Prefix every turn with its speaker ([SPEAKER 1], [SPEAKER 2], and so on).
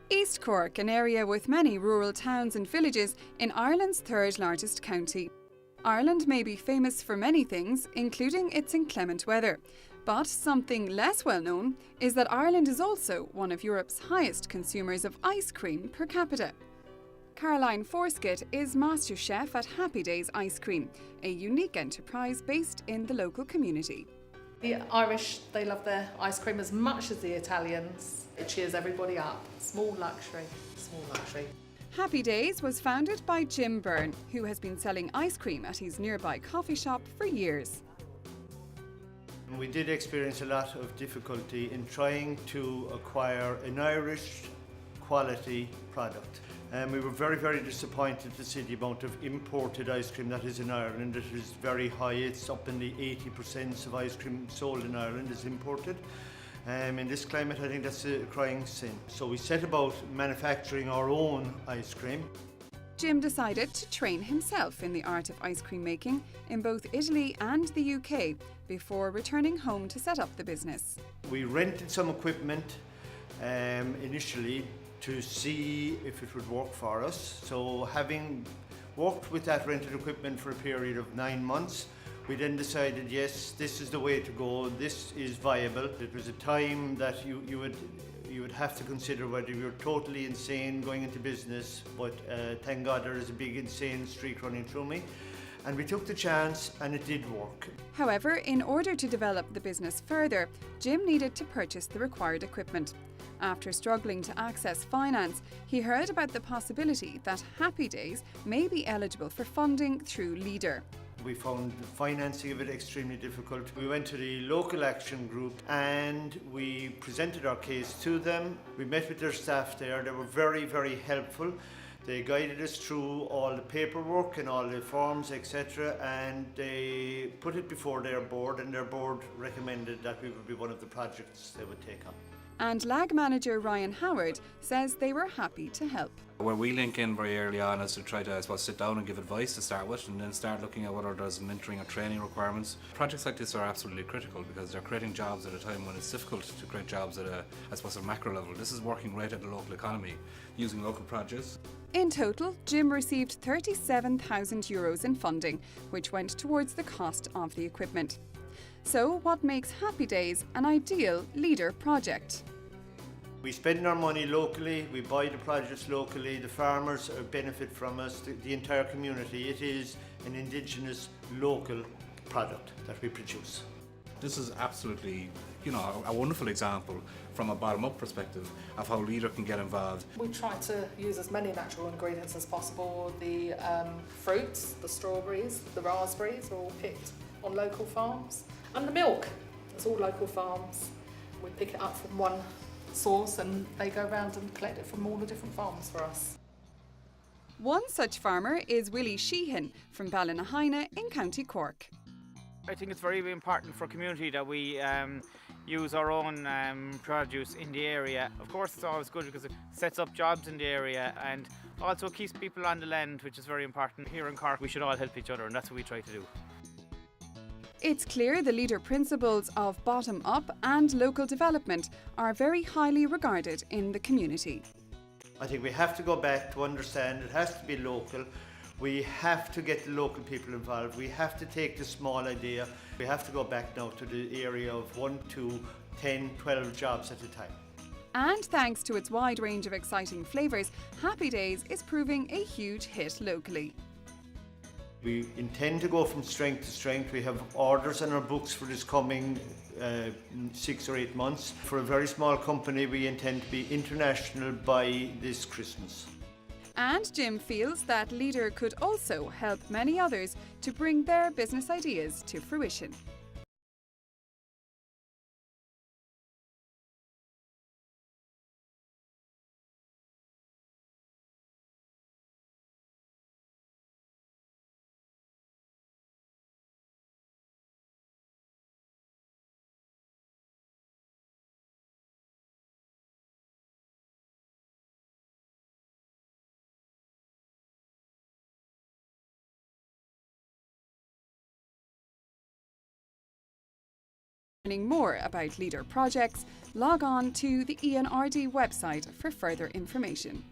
[SPEAKER 1] East Cork, an area with many rural towns and villages in Ireland's third largest county. Ireland may be famous for many things, including its inclement weather. But something less well known is that Ireland is also one of Europe's highest consumers of ice cream per capita. Caroline Forskett is Master Chef at Happy Days Ice Cream, a unique enterprise based in the local community.
[SPEAKER 2] The Irish, they love their ice cream as much as the Italians. It cheers everybody up. Small luxury, small luxury.
[SPEAKER 1] Happy Days was founded by Jim Byrne, who has been selling ice cream at his nearby coffee shop for years.
[SPEAKER 3] We did experience a lot of difficulty in trying to acquire an Irish quality product. We were very, very disappointed to see the amount of imported ice cream that is in Ireland. It is very high. It's up in the 80% of ice cream sold in Ireland is imported. In this climate, I think that's a crying sin. So we set about manufacturing our own ice cream.
[SPEAKER 1] Jim decided to train himself in the art of ice cream making in both Italy and the UK before returning home to set up the business.
[SPEAKER 3] We rented some equipment initially to see if it would work for us. So having worked with that rented equipment for a period of 9 months, we then decided, yes, this is the way to go, this is viable. It was a time that you would have to consider whether you're totally insane going into business, but thank God there is a big insane streak running through me. And we took the chance and it did work.
[SPEAKER 1] However, in order to develop the business further, Jim needed to purchase the required equipment. After struggling to access finance, he heard about the possibility that Happy Days may be eligible for funding through Leader.
[SPEAKER 3] We found the financing of it extremely difficult. We went to the local action group and we presented our case to them. We met with their staff there. They were very, very helpful. They guided us through all the paperwork and all the forms, etc. And they put it before their board, and their board recommended that we would be one of the projects they would take on.
[SPEAKER 1] And LAG manager Ryan Howard says they were happy to help.
[SPEAKER 4] Where we link in very early on is to try to, I suppose, sit down and give advice to start with, and then start looking at whether there's mentoring or training requirements. Projects like this are absolutely critical because they're creating jobs at a time when it's difficult to create jobs at a macro level. This is working right at the local economy, using local produce.
[SPEAKER 1] In total, Jim received €37,000 in funding, which went towards the cost of the equipment. So what makes Happy Days an ideal Leader project?
[SPEAKER 3] We spend our money locally, we buy the produce locally, the farmers benefit from us, the entire community. It is an indigenous local product that we produce.
[SPEAKER 4] This is absolutely, a wonderful example from a bottom-up perspective of how Leader can get involved.
[SPEAKER 2] We try to use as many natural ingredients as possible. The fruits, the strawberries, the raspberries are all picked on local farms. And the milk, it's all local farms. We pick it up from one source and they go around and collect it from all the different farms for us.
[SPEAKER 1] One such farmer is Willie Sheehan from Ballinahaina in County Cork.
[SPEAKER 5] I think it's very important for community that we use our own produce in the area. Of course, it's always good because it sets up jobs in the area and also keeps people on the land, which is very important. Here in Cork, we should all help each other, and that's what we try to do.
[SPEAKER 1] It's clear the Leader principles of bottom-up and local development are very highly regarded in the community.
[SPEAKER 3] I think we have to go back to understand it has to be local. We have to get the local people involved. We have to take the small idea. We have to go back now to the area of 1, 2, 10, 12 jobs at a time.
[SPEAKER 1] And thanks to its wide range of exciting flavours, Happy Days is proving a huge hit locally.
[SPEAKER 3] We intend to go from strength to strength. We have orders on our books for this coming 6 or 8 months. For a very small company, we intend to be international by this Christmas.
[SPEAKER 1] And Jim feels that Leader could also help many others to bring their business ideas to fruition. Learning more about leader projects, log on to the EAFRD website for further information.